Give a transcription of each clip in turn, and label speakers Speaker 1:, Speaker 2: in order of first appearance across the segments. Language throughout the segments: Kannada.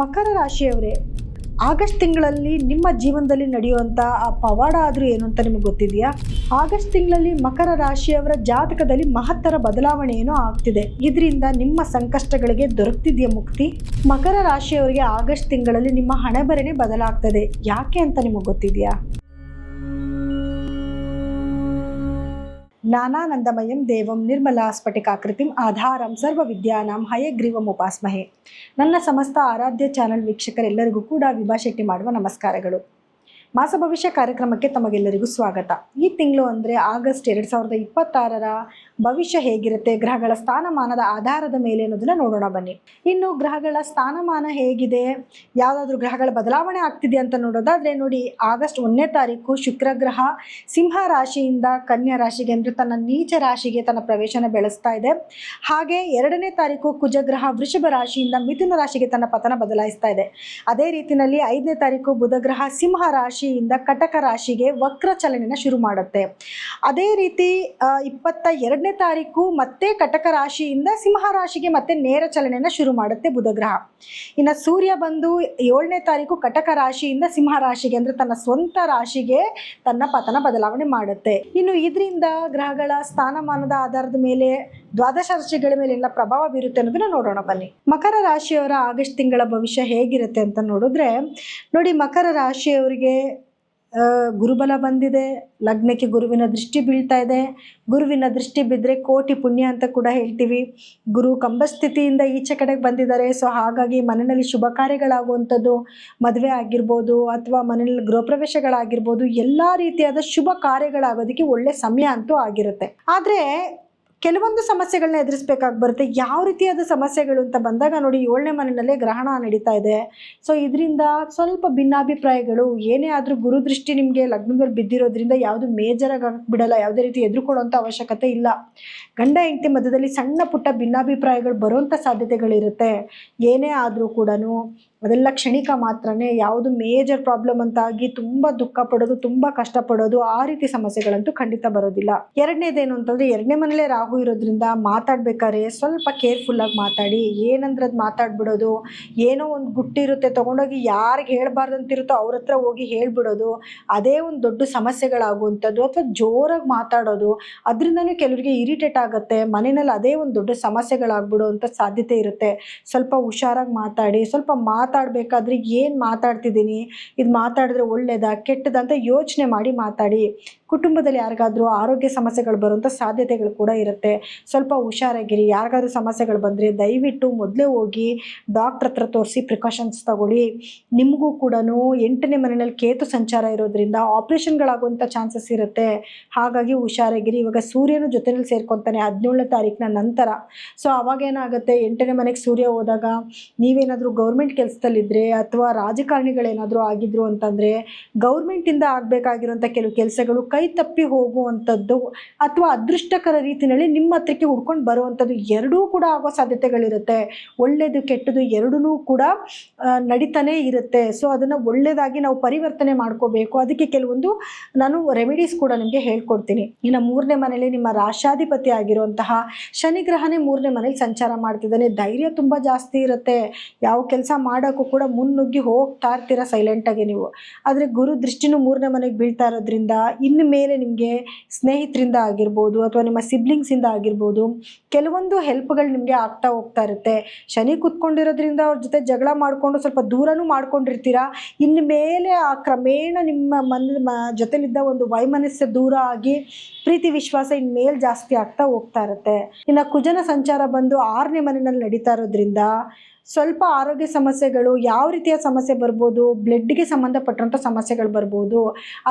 Speaker 1: ಮಕರ ರಾಶಿಯವರೇ, ಆಗಸ್ಟ್ ತಿಂಗಳಲ್ಲಿ ನಿಮ್ಮ ಜೀವನದಲ್ಲಿ ನಡೆಯುವಂಥ ಆ ಪವಾಡ ಆದರೂ ಏನು ಅಂತ ನಿಮಗೆ ಗೊತ್ತಿದೆಯಾ? ಆಗಸ್ಟ್ ತಿಂಗಳಲ್ಲಿ ಮಕರ ರಾಶಿಯವರ ಜಾತಕದಲ್ಲಿ ಮಹತ್ತರ ಬದಲಾವಣೆ ಏನೋ ಆಗ್ತಿದೆ. ಇದರಿಂದ ನಿಮ್ಮ ಸಂಕಷ್ಟಗಳಿಗೆ ದೊರಕ್ತಿದೆಯಾ ಮುಕ್ತಿ? ಮಕರ ರಾಶಿಯವರಿಗೆ ಆಗಸ್ಟ್ ತಿಂಗಳಲ್ಲಿ ನಿಮ್ಮ ಹಣೆಬರನೇ ಬದಲಾಗ್ತದೆ. ಯಾಕೆ ಅಂತ ನಿಮಗೆ ಗೊತ್ತಿದೆಯಾ? ಜ್ಞಾನಾನಂದಮಯಂ ದೇವಂ ನಿರ್ಮಲಾ ಸ್ಫಟಿಕಾಕೃತಿಂ ಆಧಾರಂ ಸರ್ವ ವಿದ್ಯಾನಾಂ ಹಯಗ್ರೀವಂ ಉಪಾಸ್ಮಹೆ. ನನ್ನ ಸಮಸ್ತ ಆರಾಧ್ಯ ಚಾನಲ್ ವೀಕ್ಷಕರೆಲ್ಲರಿಗೂ ಕೂಡ ವಿಭಾ ಶೆಟ್ಟಿ ಮಾಡುವ ನಮಸ್ಕಾರಗಳು. ಮಾಸ ಭವಿಷ್ಯ ಕಾರ್ಯಕ್ರಮಕ್ಕೆ ತಮಗೆಲ್ಲರಿಗೂ ಸ್ವಾಗತ. ಈ ತಿಂಗಳು ಅಂದರೆ ಆಗಸ್ಟ್ 2026ರ ಭವಿಷ್ಯ ಹೇಗಿರುತ್ತೆ, ಗ್ರಹಗಳ ಸ್ಥಾನಮಾನದ ಆಧಾರದ ಮೇಲೆ ಅನ್ನೋದನ್ನ ನೋಡೋಣ ಬನ್ನಿ. ಇನ್ನು ಗ್ರಹಗಳ ಸ್ಥಾನಮಾನ ಹೇಗಿದೆ, ಯಾವುದಾದ್ರೂ ಗ್ರಹಗಳ ಬದಲಾವಣೆ ಆಗ್ತಿದೆ ಅಂತ ನೋಡೋದಾದರೆ ನೋಡಿ, ಆಗಸ್ಟ್ 1ನೇ ತಾರೀಕು ಶುಕ್ರ ಗ್ರಹ ಸಿಂಹ ರಾಶಿಯಿಂದ ಕನ್ಯಾ ರಾಶಿಗೆ ಅಂದರೆ ತನ್ನ ನೀಚ ರಾಶಿಗೆ ತನ್ನ ಪ್ರವೇಶನ ಬೆಳೆಸ್ತಾ ಇದೆ. ಹಾಗೆ 2ನೇ ತಾರೀಕು ಕುಜಗ್ರಹ ವೃಷಭ ರಾಶಿಯಿಂದ ಮಿಥುನ ರಾಶಿಗೆ ತನ್ನ ಪತನ ಬದಲಾಯಿಸ್ತಾ ಇದೆ. ಅದೇ ರೀತಿಯಲ್ಲಿ 5ನೇ ತಾರೀಕು ಬುಧಗ್ರಹ ಸಿಂಹ ರಾಶಿಯಿಂದ ಕಟಕ ರಾಶಿಗೆ ವಕ್ರ ಚಲನೆನ ಶುರು ಮಾಡುತ್ತೆ. ಅದೇ ರೀತಿ 22ನೇ ತಾರೀಕು ಮತ್ತೆ ಕಟಕ ರಾಶಿಯಿಂದ ಸಿಂಹ ರಾಶಿಗೆ ಮತ್ತೆ ನೇರ ಚಲನೆನ ಶುರು ಮಾಡುತ್ತೆ ಬುಧಗ್ರಹ. ಇನ್ನು ಸೂರ್ಯ ಬಂದು 7ನೇ ತಾರೀಕು ಕಟಕ ರಾಶಿಯಿಂದ ಸಿಂಹ ರಾಶಿಗೆ ಅಂದರೆ ತನ್ನ ಸ್ವಂತ ರಾಶಿಗೆ ತನ್ನ ಪತನ ಬದಲಾವಣೆ ಮಾಡುತ್ತೆ. ಇನ್ನು ಇದರಿಂದ ಗ್ರಹಗಳ ಸ್ಥಾನಮಾನದ ಆಧಾರದ ಮೇಲೆ ದ್ವಾದಶ ರಾಶಿಗಳ ಮೇಲೆಲ್ಲ ಪ್ರಭಾವ ಬೀರುತ್ತೆ ಅನ್ನೋದನ್ನ ನೋಡೋಣ ಬನ್ನಿ. ಮಕರ ರಾಶಿಯವರ ಆಗಸ್ಟ್ ತಿಂಗಳ ಭವಿಷ್ಯ ಹೇಗಿರುತ್ತೆ ಅಂತ ನೋಡಿದ್ರೆ ನೋಡಿ, ಮಕರ ರಾಶಿಯವರಿಗೆ ಗುರುಬಲ ಬಂದಿದೆ. ಲಗ್ನಕ್ಕೆ ಗುರುವಿನ ದೃಷ್ಟಿ ಬೀಳ್ತಾ ಇದೆ. ಗುರುವಿನ ದೃಷ್ಟಿ ಬಿದ್ದರೆ ಕೋಟಿ ಪುಣ್ಯ ಅಂತ ಕೂಡ ಹೇಳ್ತೀವಿ. ಗುರು ಕಂಬಸ್ಥಿತಿಯಿಂದ ಈಚೆ ಕಡೆಗೆ ಬಂದಿದ್ದಾರೆ. ಸೊ ಹಾಗಾಗಿ ಮನೆಯಲ್ಲಿ ಶುಭ ಕಾರ್ಯಗಳಾಗುವಂಥದ್ದು, ಮದುವೆ ಆಗಿರ್ಬೋದು ಅಥವಾ ಮನೆಯಲ್ಲಿ ಗೃಹ ಪ್ರವೇಶಗಳಾಗಿರ್ಬೋದು, ಎಲ್ಲ ರೀತಿಯಾದ ಶುಭ ಕಾರ್ಯಗಳಾಗೋದಕ್ಕೆ ಒಳ್ಳೆ ಸಮಯ ಅಂತೂ ಆಗಿರುತ್ತೆ. ಆದರೆ ಕೆಲವೊಂದು ಸಮಸ್ಯೆಗಳನ್ನ ಎದುರಿಸಬೇಕಾಗಿ ಬರುತ್ತೆ. ಯಾವ ರೀತಿಯಾದ ಸಮಸ್ಯೆಗಳು ಅಂತ ಬಂದಾಗ ನೋಡಿ, 7ನೇ ಮನೆಯಲ್ಲೇ ಗ್ರಹಣ ನಡೀತಾ ಇದೆ. ಸೊ ಇದರಿಂದ ಸ್ವಲ್ಪ ಭಿನ್ನಾಭಿಪ್ರಾಯಗಳು, ಏನೇ ಆದರೂ ಗುರುದೃಷ್ಟಿ ನಿಮಗೆ ಲಗ್ನದಲ್ಲಿ ಬಿದ್ದಿರೋದ್ರಿಂದ ಯಾವುದು ಮೇಜರಾಗಿ ಬಿಡಲ್ಲ, ಯಾವುದೇ ರೀತಿ ಎದುರುಕೊಳ್ಳುವಂಥ ಅವಶ್ಯಕತೆ ಇಲ್ಲ. ಗಂಡ ಹೆಂಡತಿ ಮಧ್ಯದಲ್ಲಿ ಸಣ್ಣ ಪುಟ್ಟ ಭಿನ್ನಾಭಿಪ್ರಾಯಗಳು ಬರುವಂಥ ಸಾಧ್ಯತೆಗಳಿರುತ್ತೆ. ಏನೇ ಆದರೂ ಕೂಡ ಅದೆಲ್ಲ ಕ್ಷಣಿಕ ಮಾತ್ರನೇ, ಯಾವುದು ಮೇಜರ್ ಪ್ರಾಬ್ಲಮ್ ಅಂತಾಗಿ ತುಂಬ ದುಃಖ ಪಡೋದು, ತುಂಬ ಕಷ್ಟಪಡೋದು, ಆ ರೀತಿ ಸಮಸ್ಯೆಗಳಂತೂ ಖಂಡಿತ ಬರೋದಿಲ್ಲ. ಎರಡನೇದೇನು ಅಂತಂದರೆ, 2ನೇ ಮನೇಲೇ ರಾಹು ಇರೋದ್ರಿಂದ ಮಾತಾಡ್ಬೇಕಾದ್ರೆ ಸ್ವಲ್ಪ ಕೇರ್ಫುಲ್ಲಾಗಿ ಮಾತಾಡಿ. ಏನಂದ್ರೆ ಅದು ಮಾತಾಡ್ಬಿಡೋದು, ಏನೋ ಒಂದು ಗುಟ್ಟಿರುತ್ತೆ ತೊಗೊಂಡೋಗಿ ಯಾರಿಗೆ ಹೇಳ್ಬಾರ್ದಂತಿರುತ್ತೋ ಅವ್ರ ಹತ್ರ ಹೋಗಿ ಹೇಳ್ಬಿಡೋದು, ಅದೇ ಒಂದು ದೊಡ್ಡ ಸಮಸ್ಯೆಗಳಾಗುವಂಥದ್ದು. ಅಥವಾ ಜೋರಾಗಿ ಮಾತಾಡೋದು, ಅದರಿಂದನೂ ಕೆಲವರಿಗೆ ಇರಿಟೇಟ್ ಆಗುತ್ತೆ. ಮನೆಯಲ್ಲಿ ಅದೇ ಒಂದು ದೊಡ್ಡ ಸಮಸ್ಯೆಗಳಾಗ್ಬಿಡುವಂಥ ಸಾಧ್ಯತೆ ಇರುತ್ತೆ. ಸ್ವಲ್ಪ ಹುಷಾರಾಗಿ ಮಾತಾಡಿ. ಸ್ವಲ್ಪ ಮಾತಾಡಬೇಕಾದ್ರೆ ಏನು ಮಾತಾಡ್ತಿದ್ದೀನಿ, ಇದು ಮಾತಾಡಿದ್ರೆ ಒಳ್ಳೇದಾ ಕೆಟ್ಟದಾ ಅಂತ ಯೋಚನೆ ಮಾಡಿ ಮಾತಾಡಿ. ಕುಟುಂಬದಲ್ಲಿ ಯಾರಿಗಾದ್ರೂ ಆರೋಗ್ಯ ಸಮಸ್ಯೆಗಳು ಬರುವಂಥ ಸಾಧ್ಯತೆಗಳು ಕೂಡ ಇರುತ್ತೆ. ಸ್ವಲ್ಪ ಹುಷಾರಾಗಿರಿ. ಯಾರಿಗಾದ್ರೂ ಸಮಸ್ಯೆಗಳು ಬಂದರೆ ದಯವಿಟ್ಟು ಮೊದಲೇ ಹೋಗಿ ಡಾಕ್ಟ್ರ್ ಹತ್ರ ತೋರಿಸಿ ಪ್ರಿಕಾಷನ್ಸ್ ತಗೊಳ್ಳಿ. ನಿಮಗೂ ಕೂಡ 8ನೇ ಮನೆಯಲ್ಲಿ ಕೇತು ಸಂಚಾರ ಇರೋದ್ರಿಂದ ಆಪ್ರೇಷನ್ಗಳಾಗುವಂಥ ಚಾನ್ಸಸ್ ಇರುತ್ತೆ. ಹಾಗಾಗಿ ಹುಷಾರಾಗಿರಿ. ಇವಾಗ ಸೂರ್ಯನ ಜೊತೆಯಲ್ಲಿ ಸೇರ್ಕೊತಾನೆ 17ನೇ ತಾರೀಕಿನ ನಂತರ. ಸೊ ಅವಾಗೇನಾಗುತ್ತೆ, 8ನೇ ಮನೆಗೆ ಸೂರ್ಯ ಹೋದಾಗ ನೀವೇನಾದರೂ ಗೌರ್ಮೆಂಟ್ ಕೆಲಸದಲ್ಲಿದ್ದರೆ ಅಥವಾ ರಾಜಕಾರಣಿಗಳೇನಾದರೂ ಆಗಿದ್ರು ಅಂತಂದರೆ ಗೌರ್ಮೆಂಟಿಂದ ಆಗಬೇಕಾಗಿರೋಂಥ ಕೆಲವು ಕೆಲಸಗಳು ಕೈ ತಪ್ಪಿ ಹೋಗುವಂಥದ್ದು ಅಥವಾ ಅದೃಷ್ಟಕರ ರೀತಿಯಲ್ಲಿ ನಿಮ್ಮ ಹತ್ರಕ್ಕೆ ಹುಡ್ಕೊಂಡು ಬರುವಂಥದ್ದು ಎರಡೂ ಕೂಡ ಆಗೋ ಸಾಧ್ಯತೆಗಳಿರುತ್ತೆ. ಒಳ್ಳೆಯದು ಕೆಟ್ಟದು ಎರಡೂ ಕೂಡ ನಡೀತಾನೆ ಇರುತ್ತೆ. ಸೊ ಅದನ್ನು ಒಳ್ಳೆಯದಾಗಿ ನಾವು ಪರಿವರ್ತನೆ ಮಾಡ್ಕೋಬೇಕು. ಅದಕ್ಕೆ ಕೆಲವೊಂದು ನಾನು ರೆಮಿಡೀಸ್ ಕೂಡ ನಿಮಗೆ ಹೇಳ್ಕೊಡ್ತೀನಿ. ಇನ್ನು 3ನೇ ಮನೆಯಲ್ಲಿ ನಿಮ್ಮ ರಾಶಾಧಿಪತಿ ಆಗಿರುವಂತಹ ಶನಿ ಗ್ರಹನೇ 3ನೇ ಮನೇಲಿ ಸಂಚಾರ ಮಾಡ್ತಿದ್ದಾನೆ. ಧೈರ್ಯ ತುಂಬ ಜಾಸ್ತಿ ಇರುತ್ತೆ. ಯಾವ ಕೆಲಸ ಮಾಡೋಕ್ಕೂ ಕೂಡ ಮುನ್ನುಗ್ಗಿ ಹೋಗ್ತಾ ಇರ್ತೀರ ಸೈಲೆಂಟಾಗಿ ನೀವು. ಆದರೆ ಗುರು ದೃಷ್ಟಿನೂ 3ನೇ ಮನೆಗೆ ಬೀಳ್ತಾ ಇರೋದ್ರಿಂದ ಇನ್ನು ಮೇಲೆ ನಿಮಗೆ ಸ್ನೇಹಿತರಿಂದ ಆಗಿರ್ಬೋದು ಅಥವಾ ನಿಮ್ಮ ಸಿಬ್ಲಿಂಗ್ಸಿಂದ ಆಗಿರ್ಬೋದು ಕೆಲವೊಂದು ಹೆಲ್ಪ್ಗಳು ನಿಮಗೆ ಆಗ್ತಾ ಹೋಗ್ತಾ ಇರುತ್ತೆ. ಶನಿ ಕೂತ್ಕೊಂಡಿರೋದ್ರಿಂದ ಅವ್ರ ಜೊತೆ ಜಗಳ ಮಾಡಿಕೊಂಡು ಸ್ವಲ್ಪ ದೂರನೂ ಮಾಡ್ಕೊಂಡಿರ್ತೀರ. ಇನ್ನು ಮೇಲೆ ಆ ಕ್ರಮೇಣ ನಿಮ್ಮ ಜೊತೆಲಿದ್ದ ಒಂದು ವೈಮನಸ್ಸು ದೂರ ಆಗಿ ಪ್ರೀತಿ ವಿಶ್ವಾಸ ಇನ್ಮೇಲೆ ಜಾಸ್ತಿ ಆಗ್ತಾ ಹೋಗ್ತಾ ಇರುತ್ತೆ. ಇನ್ನು ಕುಜನ ಸಂಚಾರ ಬಂದು 6ನೇ ಮನೆಯಲ್ಲಿ ನಡೀತಾ ಇರೋದ್ರಿಂದ ಸ್ವಲ್ಪ ಆರೋಗ್ಯ ಸಮಸ್ಯೆಗಳು, ಯಾವ ರೀತಿಯ ಸಮಸ್ಯೆ ಬರ್ಬೋದು, ಬ್ಲಡ್ಗೆ ಸಂಬಂಧಪಟ್ಟಂಥ ಸಮಸ್ಯೆಗಳು ಬರ್ಬೋದು.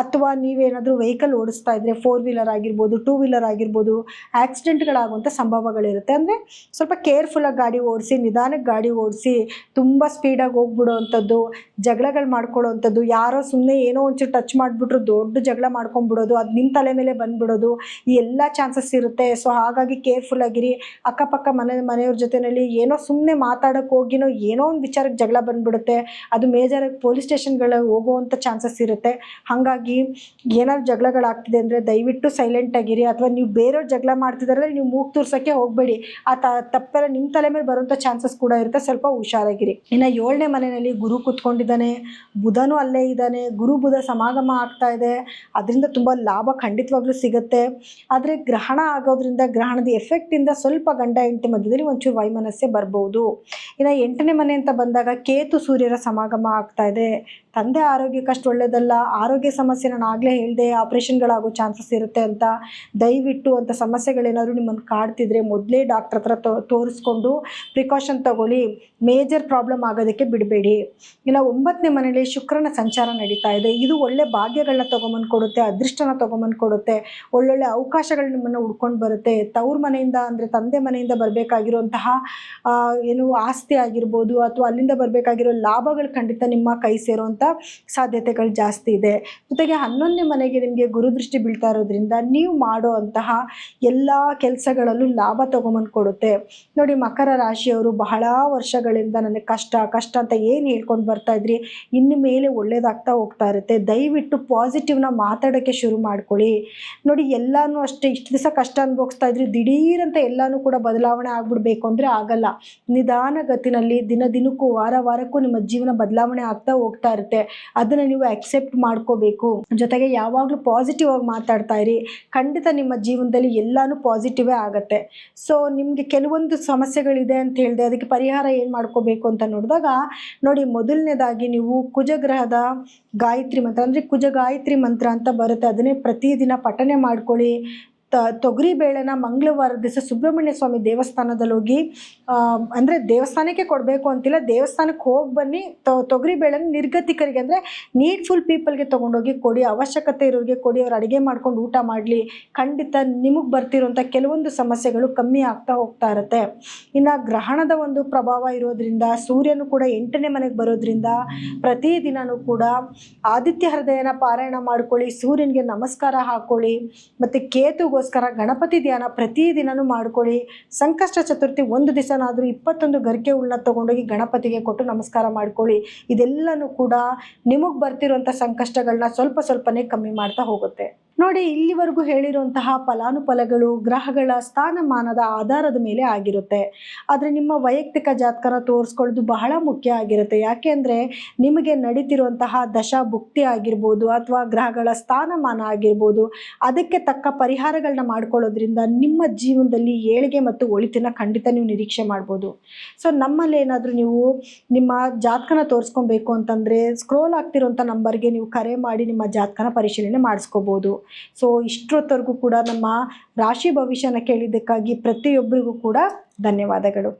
Speaker 1: ಅಥವಾ ನೀವೇನಾದರೂ ವೆಹಿಕಲ್ ಓಡಿಸ್ತಾ ಇದ್ದರೆ 4 ವೀಲರ್ ಆಗಿರ್ಬೋದು, 2 ವೀಲರ್ ಆಗಿರ್ಬೋದು, ಆಕ್ಸಿಡೆಂಟ್ಗಳಾಗುವಂಥ ಸಂಭವಗಳಿರುತ್ತೆ. ಅಂದರೆ ಸ್ವಲ್ಪ ಕೇರ್ಫುಲ್ಲಾಗಿ ಗಾಡಿ ಓಡಿಸಿ, ನಿಧಾನಕ್ಕೆ ಗಾಡಿ ಓಡಿಸಿ. ತುಂಬ ಸ್ಪೀಡಾಗಿ ಹೋಗ್ಬಿಡೋವಂಥದ್ದು, ಜಗಳಗಳು ಮಾಡ್ಕೊಳ್ಳೋವಂಥದ್ದು, ಯಾರೋ ಸುಮ್ಮನೆ ಏನೋ ಒಂಚೂರು ಟಚ್ ಮಾಡಿಬಿಟ್ರು ದೊಡ್ಡ ಜಗಳ ಮಾಡ್ಕೊಂಡ್ಬಿಡೋದು, ಅದು ನಿಮ್ಮ ತಲೆ ಮೇಲೆ ಬಂದುಬಿಡೋದು, ಈ ಎಲ್ಲ ಚಾನ್ಸಸ್ ಇರುತ್ತೆ. ಸೊ ಹಾಗಾಗಿ ಕೇರ್ಫುಲ್ಲಾಗಿರಿ. ಅಕ್ಕಪಕ್ಕ ಮನೆಯವ್ರ ಜೊತೆಯಲ್ಲಿ ಏನೋ ಸುಮ್ಮನೆ ಮಾತಾಡೋಕ್ಕೆ ಹೋಗಿನೋ ಏನೋ ಒಂದು ವಿಚಾರಕ್ಕೆ ಜಗಳ ಬಂದ್ಬಿಡುತ್ತೆ. ಅದು ಮೇಜರಾಗಿ ಪೊಲೀಸ್ ಸ್ಟೇಷನ್ಗಳು ಹೋಗುವಂಥ ಚಾನ್ಸಸ್ ಇರುತ್ತೆ. ಹಾಗಾಗಿ ಏನಾದ್ರು ಜಗಳಗಳಾಗ್ತಿದೆ ಅಂದರೆ ದಯವಿಟ್ಟು ಸೈಲೆಂಟ್ ಆಗಿರಿ. ಅಥವಾ ನೀವು ಬೇರೆಯವ್ರು ಜಗಳ ಮಾಡ್ತಿದ್ದಾರೆ ನೀವು ಮೂಗು ತೂರ್ಸೋಕ್ಕೆ ಹೋಗಬೇಡಿ. ಆ ತಪ್ಪೆಲ್ಲ ನಿಮ್ಮ ತಲೆ ಮೇಲೆ ಬರುವಂಥ ಚಾನ್ಸಸ್ ಕೂಡ ಇರುತ್ತೆ. ಸ್ವಲ್ಪ ಹುಷಾರಾಗಿರಿ. ಇನ್ನು 7ನೇ ಮನೆಯಲ್ಲಿ ಗುರು ಕೂತ್ಕೊಂಡಿದ್ದಾನೆ, ಬುಧನೂ ಅಲ್ಲೇ ಇದ್ದಾನೆ. ಗುರು ಬುಧ ಸಮಾಗಮ ಆಗ್ತಾ ಇದೆ. ಅದರಿಂದ ತುಂಬ ಲಾಭ ಖಂಡಿತವಾಗ್ಲೂ ಸಿಗುತ್ತೆ. ಆದರೆ ಗ್ರಹಣ ಆಗೋದ್ರಿಂದ ಗ್ರಹಣದ ಎಫೆಕ್ಟಿಂದ ಸ್ವಲ್ಪ ಗಂಡ ಹೆಂಡತಿ ಮಧ್ಯದಲ್ಲಿ ಒಂಚೂರು ವೈಮನಸ್ಸೆ ಬರ್ಬೋದು. ಇನ್ನು 8ನೇ ಮನೆ ಅಂತ ಬಂದಾಗ ಕೇತು ಸೂರ್ಯರ ಸಮಾಗಮ ಆಗ್ತಾ ಇದೆ. ತಂದೆ ಆರೋಗ್ಯಕ್ಕಷ್ಟು ಒಳ್ಳೆಯದಲ್ಲ. ಆರೋಗ್ಯ ಸಮಸ್ಯೆ ನಾನು ಆಗಲೇ ಹೇಳಿದೆ, ಆಪ್ರೇಷನ್ಗಳಾಗೋ ಚಾನ್ಸಸ್ ಇರುತ್ತೆ ಅಂತ. ದಯವಿಟ್ಟು ಅಂಥ ಸಮಸ್ಯೆಗಳೇನಾದರೂ ನಿಮ್ಮನ್ನು ಕಾಡ್ತಿದ್ರೆ ಮೊದಲೇ ಡಾಕ್ಟ್ರ್ ಹತ್ರ ತೋರಿಸ್ಕೊಂಡು ಪ್ರಿಕಾಷನ್ ತಗೊಳ್ಳಿ. ಮೇಜರ್ ಪ್ರಾಬ್ಲಮ್ ಆಗೋದಕ್ಕೆ ಬಿಡಬೇಡಿ. ಇನ್ನು 9ನೇ ಮನೆಯಲ್ಲಿ ಶುಕ್ರನ ಸಂಚಾರ ನಡೀತಾ ಇದೆ. ಇದು ಒಳ್ಳೆ ಭಾಗ್ಯಗಳನ್ನ ತೊಗೊಂಬಂದು ಕೊಡುತ್ತೆ, ಅದೃಷ್ಟನ ತೊಗೊಂಬಂದು ಕೊಡುತ್ತೆ, ಒಳ್ಳೊಳ್ಳೆ ಅವಕಾಶಗಳು ನಿಮ್ಮನ್ನು ಹುಡ್ಕೊಂಡು ಬರುತ್ತೆ. ತವ್ರ ಮನೆಯಿಂದ ಅಂದರೆ ತಂದೆ ಮನೆಯಿಂದ ಬರಬೇಕಾಗಿರುವಂತಹ ಏನು ಆಸ್ತಿ ಆಗಿರ್ಬೋದು ಅಥವಾ ಅಲ್ಲಿಂದ ಬರಬೇಕಾಗಿರೋ ಲಾಭಗಳು ಖಂಡಿತ ನಿಮ್ಮ ಕೈ ಸೇರುವಂಥ ಸಾಧ್ಯತೆಗಳು ಜಾಸ್ತಿ ಇದೆ. ಜೊತೆಗೆ 11ನೇ ಮನೆಗೆ ನಿಮಗೆ ಗುರುದೃಷ್ಟಿ ಬೀಳ್ತಾ ಇರೋದ್ರಿಂದ ನೀವು ಮಾಡೋ ಅಂತಹ ಎಲ್ಲ ಕೆಲಸಗಳಲ್ಲೂ ಲಾಭ ತೊಗೊಂಬಂದು ಕೊಡುತ್ತೆ. ನೋಡಿ, ಮಕರ ರಾಶಿಯವರು ಬಹಳ ವರ್ಷಗಳಿಂದ ನನಗೆ ಕಷ್ಟ ಕಷ್ಟ ಅಂತ ಏನು ಹೇಳ್ಕೊಂಡು ಬರ್ತಾ ಇದ್ರಿ, ಇನ್ನು ಮೇಲೆ ಒಳ್ಳೇದಾಗ್ತಾ ಹೋಗ್ತಾ ಇರುತ್ತೆ. ದಯವಿಟ್ಟು ಪಾಸಿಟಿವ್ನ ಮಾತಾಡೋಕ್ಕೆ ಶುರು ಮಾಡ್ಕೊಳ್ಳಿ. ನೋಡಿ, ಎಲ್ಲನೂ ಅಷ್ಟೇ ಇಷ್ಟು ದಿವಸ ಕಷ್ಟ ಅನುಭವಿಸ್ತಾ ಇದ್ರಿ, ದಿಢೀರಂತ ಎಲ್ಲನೂ ಕೂಡ ಬದಲಾವಣೆ ಆಗ್ಬಿಡ್ಬೇಕು ಅಂದರೆ ಆಗಲ್ಲ. ನಿಧಾನಗತಿನಲ್ಲಿ ದಿನಕ್ಕೂ ವಾರಕ್ಕೂ ನಿಮ್ಮ ಜೀವನ ಬದಲಾವಣೆ ಆಗ್ತಾ ಹೋಗ್ತಾ ಇರುತ್ತೆ. ಅದನ್ನು ನೀವು ಅಕ್ಸೆಪ್ಟ್ ಮಾಡ್ಕೋಬೇಕು. ಜೊತೆಗೆ ಯಾವಾಗಲೂ ಪಾಸಿಟಿವ್ ಆಗಿ ಮಾತಾಡ್ತಾ ಇರಿ. ಖಂಡಿತ ನಿಮ್ಮ ಜೀವನದಲ್ಲಿ ಎಲ್ಲನೂ ಪಾಸಿಟಿವೇ ಆಗುತ್ತೆ. ಸೊ ನಿಮಗೆ ಕೆಲವೊಂದು ಸಮಸ್ಯೆಗಳಿದೆ ಅಂತ ಹೇಳಿದೆ, ಅದಕ್ಕೆ ಪರಿಹಾರ ಏನು ಮಾಡ್ಕೋಬೇಕು ಅಂತ ನೋಡಿದಾಗ ನೋಡಿ, ಮೊದಲನೇದಾಗಿ ನೀವು ಕುಜಗ್ರಹದ ಗಾಯತ್ರಿ ಮಂತ್ರ ಅಂದರೆ ಕುಜ ಗಾಯತ್ರಿ ಮಂತ್ರ ಅಂತ ಬರುತ್ತೆ, ಅದನ್ನೇ ಪ್ರತಿದಿನ ಪಠನೆ ಮಾಡ್ಕೊಳ್ಳಿ. ತೊಗರಿ ಬೇಳೆನ ಮಂಗಳವಾರ ದಿವಸ ಸುಬ್ರಹ್ಮಣ್ಯ ಸ್ವಾಮಿ ದೇವಸ್ಥಾನದಲ್ಲಿ ಹೋಗಿ ಅಂದರೆ ದೇವಸ್ಥಾನಕ್ಕೆ ಕೊಡಬೇಕು ಅಂತಿಲ್ಲ, ದೇವಸ್ಥಾನಕ್ಕೆ ಹೋಗಿ ಬನ್ನಿ. ತೊಗರಿ ಬೇಳೆನ ನಿರ್ಗತಿಕರಿಗೆ ಅಂದರೆ ನೀಡ್ಫುಲ್ ಪೀಪಲ್ಗೆ ತೊಗೊಂಡೋಗಿ ಕೊಡಿ, ಅವಶ್ಯಕತೆ ಇರೋರಿಗೆ ಕೊಡಿ. ಅವ್ರು ಅಡುಗೆ ಮಾಡ್ಕೊಂಡು ಊಟ ಮಾಡಲಿ. ಖಂಡಿತ ನಿಮಗೆ ಬರ್ತಿರೋಂಥ ಕೆಲವೊಂದು ಸಮಸ್ಯೆಗಳು ಕಮ್ಮಿ ಆಗ್ತಾ ಹೋಗ್ತಾ ಇರುತ್ತೆ. ಇನ್ನು ಗ್ರಹಣದ ಒಂದು ಪ್ರಭಾವ ಇರೋದ್ರಿಂದ ಸೂರ್ಯನು ಕೂಡ 8ನೇ ಮನೆಗೆ ಬರೋದ್ರಿಂದ ಪ್ರತಿದಿನವೂ ಕೂಡ ಆದಿತ್ಯ ಹೃದಯನ ಪಾರಾಯಣ ಮಾಡ್ಕೊಳ್ಳಿ, ಸೂರ್ಯನಿಗೆ ನಮಸ್ಕಾರ ಹಾಕ್ಕೊಳ್ಳಿ. ಮತ್ತು ಕೇತುಗೋಸ್ಕರ ಗಣಪತಿ ಧ್ಯಾನ ಪ್ರತಿದಿನವೂ ಮಾಡ್ಕೊಳ್ಳಿ. ಸಂಕಷ್ಟ ಚತುರ್ಥಿ ಒಂದು ದಿವಸನಾದರೂ 21 ಗರಿಕೆ ಹುಲ್ಲನ್ನ ತೊಗೊಂಡೋಗಿ ಗಣಪತಿಗೆ ಕೊಟ್ಟು ನಮಸ್ಕಾರ ಮಾಡ್ಕೊಳ್ಳಿ. ಇದೆಲ್ಲನೂ ಕೂಡ ನಿಮಗೆ ಬರ್ತಿರೋಂಥ ಸಂಕಷ್ಟಗಳನ್ನ ಸ್ವಲ್ಪನೇ ಕಮ್ಮಿ ಮಾಡ್ತಾ ಹೋಗುತ್ತೆ. ನೋಡಿ, ಇಲ್ಲಿವರೆಗೂ ಹೇಳಿರುವಂತಹ ಫಲಾನುಫಲಗಳು ಗ್ರಹಗಳ ಸ್ಥಾನಮಾನದ ಆಧಾರದ ಮೇಲೆ ಆಗಿರುತ್ತೆ. ಆದರೆ ನಿಮ್ಮ ವೈಯಕ್ತಿಕ ಜಾತಕನ ತೋರಿಸ್ಕೊಳ್ಳೋದು ಬಹಳ ಮುಖ್ಯ ಆಗಿರುತ್ತೆ. ಯಾಕೆ ಅಂದರೆ ನಿಮಗೆ ನಡೀತಿರುವಂತಹ ದಶಾ ಭುಕ್ತಿ ಆಗಿರ್ಬೋದು ಅಥವಾ ಗ್ರಹಗಳ ಸ್ಥಾನಮಾನ ಆಗಿರ್ಬೋದು, ಅದಕ್ಕೆ ತಕ್ಕ ಪರಿಹಾರಗಳನ್ನ ಮಾಡ್ಕೊಳ್ಳೋದ್ರಿಂದ ನಿಮ್ಮ ಜೀವನದಲ್ಲಿ ಏಳಿಗೆ ಮತ್ತು ಒಳಿತನ್ನ ಖಂಡಿತ ನೀವು ನಿರೀಕ್ಷೆ ಮಾಡ್ಬೋದು. ಸೊ ನಮ್ಮಲ್ಲಿ ಏನಾದರೂ ನೀವು ನಿಮ್ಮ ಜಾತಕನ ತೋರಿಸ್ಕೊಬೇಕು ಅಂತಂದರೆ ಸ್ಕ್ರೋಲ್ ಆಗ್ತಿರೋಂಥ ನಂಬರ್ಗೆ ನೀವು ಕರೆ ಮಾಡಿ ನಿಮ್ಮ ಜಾತಕನ ಪರಿಶೀಲನೆ ಮಾಡಿಸ್ಕೋಬೋದು. ಸೊ ಇಷ್ಟೊತ್ತವರೆಗೂ ಕೂಡ ನಮ್ಮ ರಾಶಿ ಭವಿಷ್ಯನ ಕೇಳಿದ್ದಕ್ಕಾಗಿ ಪ್ರತಿಯೊಬ್ಬರಿಗೂ ಕೂಡ ಧನ್ಯವಾದಗಳು.